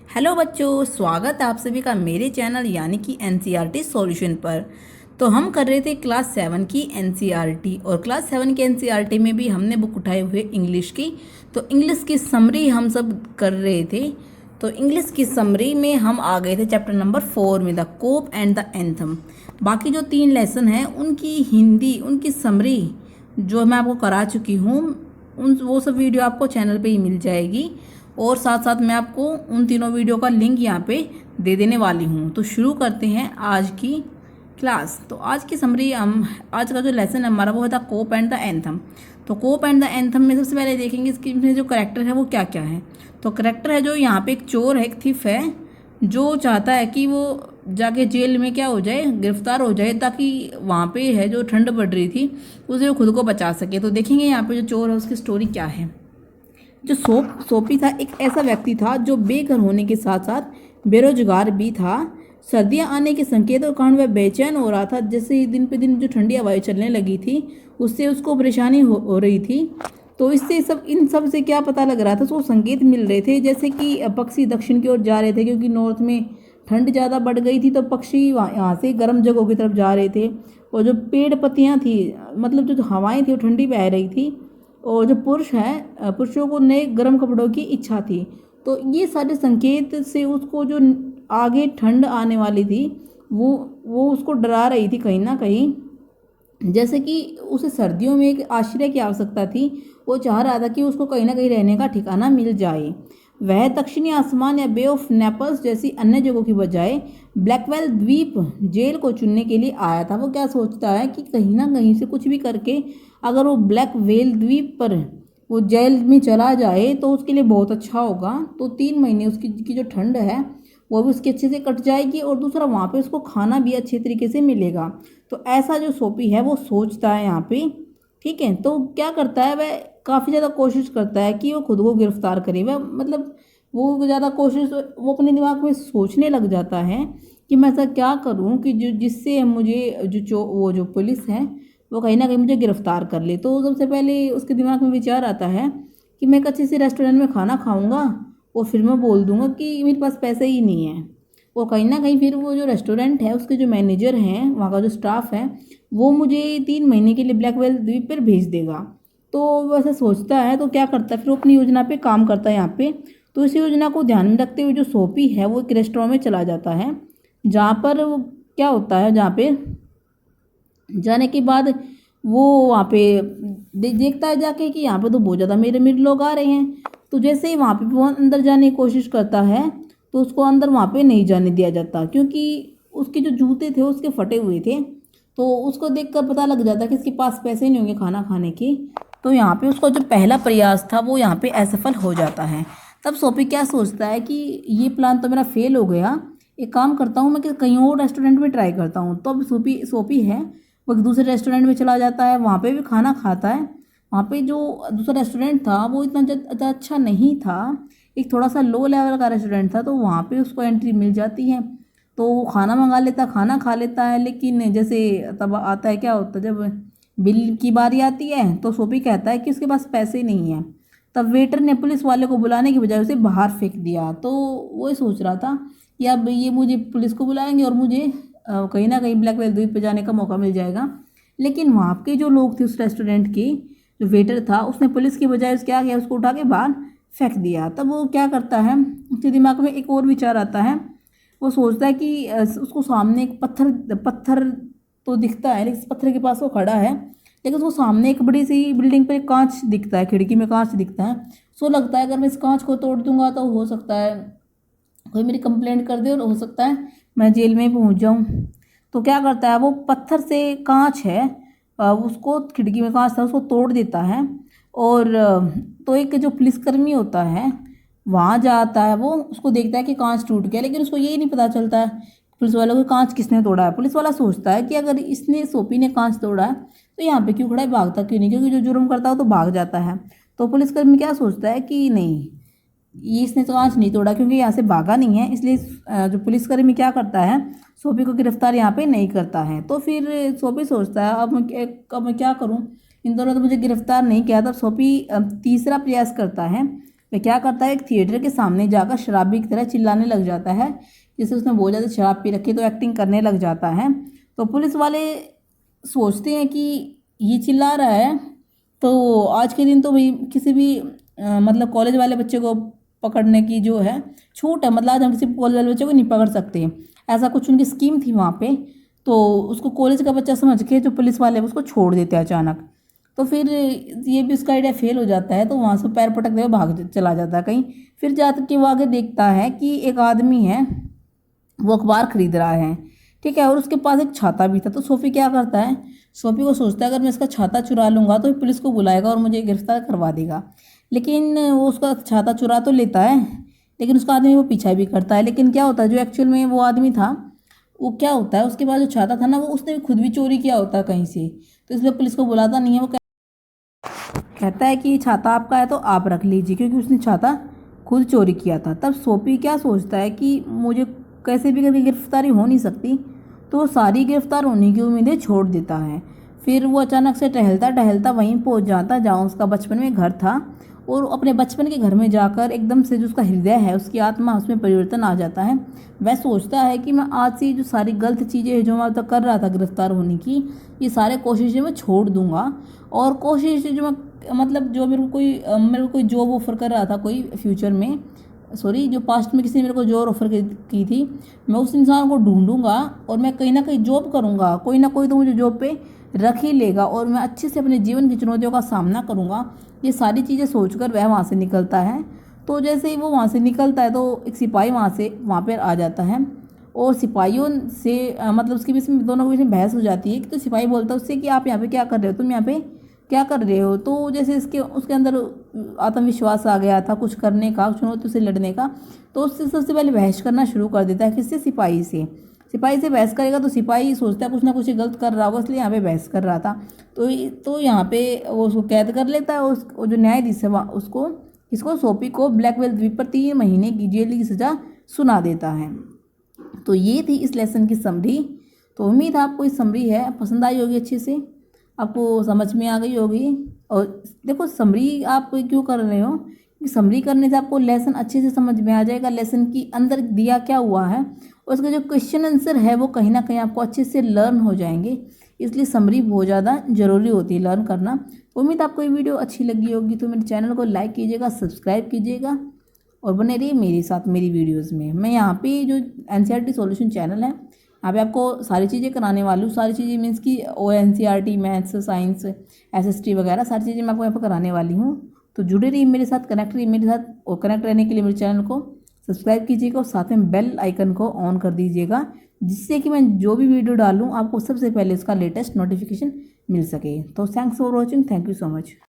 Hello बच्चों, स्वागत है आप सभी का मेरे चैनल यानी कि एनसीईआरटी सॉल्यूशन पर। तो हम कर रहे थे क्लास 7 की एनसीईआरटी और क्लास 7 की एनसीईआरटी में भी हमने बुक उठाए हुए इंग्लिश की। तो इंग्लिश की समरी हम सब कर रहे थे। तो इंग्लिश की समरी में हम आ गए थे चैप्टर नंबर 4 में, the cop and the anthem. बाकी जो 3 लेसन हैं उनकी हिंदी, उनकी समरी जो मैं आपको करा चुकी हूँ, उन वो सब वीडियो आपको चैनल पे ही मिल जाएगी। और साथ साथ मैं आपको उन तीनों वीडियो का लिंक यहाँ पे दे देने वाली हूँ। तो शुरू करते हैं आज की क्लास। तो आज की समरी आज का जो लेसन है हमारा वो है the cop and the anthem. तो कोप एंड द एंथम में सबसे पहले देखेंगे इसकी में जो करेक्टर है वो क्या क्या है। तो करेक्टर है जो यहाँ पे एक चोर है, एक थिफ है, जो चाहता है कि वो जाके जेल में क्या हो जाए, गिरफ्तार हो जाए, ताकि वहाँ पे है जो ठंड पड़ रही थी उसे वो खुद को बचा सके। तो देखेंगे यहाँ पे जो चोर है उसकी स्टोरी क्या है। जो सोपी था एक ऐसा व्यक्ति था जो बेघर होने के साथ साथ बेरोजगार भी था। सर्दियां आने के संकेतों के कारण वह बेचैन हो रहा था। जैसे ही दिन पे दिन जो ठंडी हवाएं चलने लगी थी उससे उसको परेशानी हो रही थी। तो इससे इन सब से क्या पता लग रहा था, उसको संकेत मिल रहे थे जैसे कि पक्षी दक्षिण की ओर जा रहे थे, क्योंकि नॉर्थ में ठंड ज़्यादा बढ़ गई थी तो पक्षी यहाँ से गर्म जगहों की तरफ जा रहे थे। और जो पेड़ पत्तियाँ थी, मतलब जो हवाएं थी वो ठंडी बह रही थी। और जो पुरुष है, पुरुषों को नए गर्म कपड़ों की इच्छा थी। तो ये सारे संकेत से उसको जो आगे ठंड आने वाली थी वो उसको डरा रही थी कहीं ना कहीं। जैसे कि उसे सर्दियों में एक आश्रय की आवश्यकता थी। वो चाह रहा था कि उसको कहीं ना कहीं रहने का ठिकाना मिल जाए। वह दक्षिणी आसमान या बे ऑफ नेपल्स जैसी अन्य जगहों की बजाय ब्लैकवेल द्वीप जेल को चुनने के लिए आया था। वो क्या सोचता है कि कहीं ना कहीं से कुछ भी करके अगर वो ब्लैक वेल द्वीप पर वो जेल में चला जाए तो उसके लिए बहुत अच्छा होगा। तो 3 महीने उसकी की जो ठंड है वो भी उसकी अच्छे से कट जाएगी, और दूसरा वहाँ पे उसको खाना भी अच्छे तरीके से मिलेगा। तो ऐसा जो सोपी है वो सोचता है यहाँ पे। ठीक है, तो क्या करता है, वह काफ़ी ज़्यादा कोशिश करता है कि वो खुद को गिरफ्तार करे। वह मतलब वो ज़्यादा कोशिश, वो अपने दिमाग में सोचने लग जाता है कि मैं ऐसा क्या करूं कि जो जिससे मुझे वो जो पुलिस है वो कहीं ना कहीं मुझे गिरफ्तार कर ले। तो सबसे पहले उसके दिमाग में विचार आता है कि मैं एक अच्छे से रेस्टोरेंट में खाना खाऊंगा और फिर मैं बोल दूंगा कि मेरे पास पैसे ही नहीं है। वो कहीं ना कहीं फिर वो जो रेस्टोरेंट है उसके जो मैनेजर हैं, वहाँ का जो स्टाफ है, वो मुझे 3 महीने के लिए ब्लैकवेल द्वीप पर भेज देगा। तो वो ऐसा सोचता है। तो क्या करता है, फिर वो अपनी योजना पे काम करता है यहाँ पे। तो इस योजना को ध्यान में रखते हुए जो सोपी है वो एक रेस्टोरेंट में चला जाता है, जहाँ पर वो क्या होता है, जहाँ पे जाने के बाद वो वहाँ पे देखता है जाके कि यहाँ पे तो बहुत ज़्यादा मेरे अमीर लोग आ रहे हैं। तो जैसे ही वहाँ पे वो अंदर जाने की कोशिश करता है तो उसको अंदर वहाँ पे नहीं जाने दिया जाता, क्योंकि उसके जो जूते थे उसके फटे हुए थे। तो उसको देखकर पता लग जाता है कि इसके पास पैसे नहीं होंगे खाना खाने के। तो यहाँ पे उसका जो पहला प्रयास था वो यहाँ पे असफल हो जाता है। तब सोपी क्या सोचता है कि ये प्लान तो मेरा फेल हो गया, एक काम करता हूँ मैं कि कहीं और रेस्टोरेंट में ट्राई करता हूँ। तो अब सोपी सोपी है वो एक दूसरे रेस्टोरेंट में चला जाता है, वहाँ पे भी खाना खाता है। वहाँ पे जो दूसरा रेस्टोरेंट था वो इतना ज़्यादा अच्छा नहीं था, एक थोड़ा सा लो लेवल का रेस्टोरेंट था। तो वहाँ पे उसको एंट्री मिल जाती है। तो वो खाना मंगा लेता, खाना खा लेता है। लेकिन जैसे तब आता है, क्या होता है जब बिल की बारी आती है तो सोपी कहता है कि उसके पास पैसे नहीं है। तब वेटर ने पुलिस वाले को बुलाने की बजाय उसे बाहर फेंक दिया। तो वो सोच रहा था कि अब ये मुझे पुलिस को बुलाएंगे और मुझे कहीं ना कहीं ब्लैकवेल द्वीप पे जाने का मौका मिल जाएगा। लेकिन वहाँ के जो लोग थे उस रेस्टोरेंट के, जो वेटर था, उसने पुलिस की बजाय क्या किया, उसको उठा के बाहर फेंक दिया। तब वो क्या करता है, उसके दिमाग में एक और विचार आता है। वो सोचता है कि उसको सामने एक पत्थर पत्थर तो दिखता है, लेकिन इस पत्थर के पास वो खड़ा है, लेकिन उसको सामने एक बड़ी सी बिल्डिंग पर एक कांच दिखता है, खिड़की में कांच दिखता है। सो लगता है अगर मैं इस कांच को तोड़ दूंगा तो हो सकता है कोई मेरी कंप्लेंट कर दे और हो सकता है मैं जेल में पहुंच जाऊं। तो क्या करता है, वो पत्थर से कांच है, उसको खिड़की में कांच था उसको तोड़ देता है। और तो एक जो पुलिसकर्मी होता है वहाँ जाता है, वो उसको देखता है कि कांच टूट गया, लेकिन उसको ये नहीं पता चलता है पुलिस वालों को कांच किसने तोड़ा है। पुलिस वाला सोचता है कि अगर इसने सोपी ने कांच तोड़ा है तो यहाँ पे क्यों खड़ा है, भागता क्यों नहीं, क्योंकि जो जुर्म करता है तो भाग जाता है। तो पुलिसकर्मी क्या सोचता है कि नहीं, ये इसने तो कांच नहीं तोड़ा क्योंकि यहाँ से भागा नहीं है, इसलिए जो पुलिसकर्मी क्या करता है, सोपी को गिरफ्तार यहाँ पे नहीं करता है। तो फिर सोपी सोचता है अब मैं क्या करूँ, इन दोनों तो मुझे गिरफ्तार नहीं किया। तब सोपी तीसरा प्रयास करता है वह क्या करता है, एक थिएटर के सामने जाकर शराबी की तरह चिल्लाने लग जाता है, जैसे उसने बहुत ज़्यादा शराब पी रखी तो एक्टिंग करने लग जाता है। तो पुलिस वाले सोचते हैं कि ये चिल्ला रहा है तो आज के दिन तो भाई किसी भी मतलब कॉलेज वाले बच्चे को पकड़ने की जो है छूट है, मतलब आज हम किसी कॉलेज वाले बच्चे को नहीं पकड़ सकते, ऐसा कुछ उनकी स्कीम थी वहाँ पे। तो उसको कॉलेज का बच्चा समझ के जो पुलिस वाले उसको छोड़ देते हैं अचानक। तो फिर ये भी उसका आइडिया फेल हो जाता है, तो वहाँ से पैर पटकते हुए भाग चला जाता है कहीं। फिर जाकर के वो आगे देखता है कि एक आदमी है, वो अखबार खरीद रहा है, ठीक है, और उसके पास एक छाता भी था। तो सोफ़ी क्या करता है, सोफ़ी को सोचता है अगर मैं इसका छाता चुरा लूँगा तो पुलिस को बुलाएगा और मुझे गिरफ्तार करवा देगा। लेकिन वो उसका छाता चुरा तो लेता है, लेकिन उसका आदमी वो पीछा भी करता है। लेकिन क्या होता है, जो एक्चुअल में वो आदमी था, वो क्या होता है, उसके पास जो छाता था ना, वो उसने भी खुद भी चोरी किया होता है कहीं से, तो इसलिए पुलिस को बुलाता नहीं है। वो कहता है कि छाता आपका है तो आप रख लीजिए, क्योंकि उसने छाता खुद चोरी किया था। तब सोफी क्या सोचता है कि मुझे कैसे भी करके गिरफ्तारी हो नहीं सकती, तो वो सारी गिरफ्तार होने की उम्मीदें छोड़ देता है। फिर वो अचानक से टहलता टहलता वहीं पहुंच जाता जहाँ उसका बचपन में घर था, और अपने बचपन के घर में जाकर एकदम से जो उसका हृदय है, उसकी आत्मा, उसमें परिवर्तन आ जाता है। वह सोचता है कि मैं आज से जो सारी गलत चीज़ें जो मैं अब तक कर रहा था गिरफ्तार होने की, ये सारे कोशिशें मैं छोड़ दूंगा। और कोशिश जो मैं मतलब जो मेरे को कोई जॉब ऑफर कर रहा था कोई फ्यूचर में, सॉरी, जो पास्ट में किसी ने मेरे को जॉब ऑफर की थी, मैं उस इंसान को ढूंढूंगा और मैं कहीं ना कहीं जॉब करूंगा, कोई ना कोई तो मुझे जॉब पे रख ही लेगा, और मैं अच्छे से अपने जीवन की चुनौतियों का सामना करूंगा। ये सारी चीज़ें सोचकर वह वहाँ से निकलता है। तो जैसे ही वो वहाँ से निकलता है तो एक सिपाही वहाँ पर आ जाता है, और सिपाहियों से मतलब उसके बीच में, दोनों के बीच में बहस हो जाती है। तो सिपाही बोलता है उससे कि आप यहाँ पे क्या कर रहे हो, तुम यहाँ पे क्या कर रहे हो। तो जैसे उसके अंदर आत्मविश्वास आ गया था कुछ करने का, चुनौती से लड़ने का, तो उससे सबसे पहले बहस करना शुरू कर देता है। किससे, सिपाही से। सिपाही से बहस करेगा तो सिपाही सोचता है कुछ ना कुछ गलत कर रहा होगा, इसलिए यहाँ पे बहस कर रहा था। तो यहाँ पे वो उसको कैद कर लेता है, वो जो न्यायाधीश है उसको, इसको, सोफी को ब्लैकवेल द्वीप पर 3 महीने की जेल की सज़ा सुना देता है। तो ये थी इस लेसन की समरी। तो उम्मीद है आपको इस समरी है पसंद आई होगी, अच्छे से आपको समझ में आ गई होगी। और देखो, समरी आप क्यों कर रहे हो, कि समरी करने से आपको लेसन अच्छे से समझ में आ जाएगा, लेसन की अंदर दिया क्या हुआ है, और उसका जो क्वेश्चन आंसर है वो कहीं ना कहीं आपको अच्छे से लर्न हो जाएंगे। इसलिए समरी बहुत ज़्यादा ज़रूरी होती है लर्न करना। उम्मीद आपको ये वीडियो अच्छी लगी होगी, तो मेरे चैनल को लाइक कीजिएगा, सब्सक्राइब कीजिएगा, और बने रहिए मेरे साथ मेरी वीडियोस में। मैं यहाँ पे जो एनसीईआरटी सॉल्यूशन चैनल है, यहाँ पे आपको सारी चीज़ें कराने वाली हूँ। सारी चीज़ें मीन्स कि एनसीईआरटी, मैथ्स, साइंस, एसएसटी वगैरह सारी चीज़ें मैं आपको यहाँ पर कराने वाली हूँ। तो जुड़े रहिए मेरे साथ, कनेक्ट रहिए मेरे साथ, और कनेक्ट रहने के लिए मेरे चैनल को सब्सक्राइब कीजिएगा और साथ में बेल आइकन को ऑन कर दीजिएगा, जिससे कि मैं जो भी वीडियो डालूँ आपको सबसे पहले उसका लेटेस्ट नोटिफिकेशन मिल सके। तो thanks for watching, thank you so much.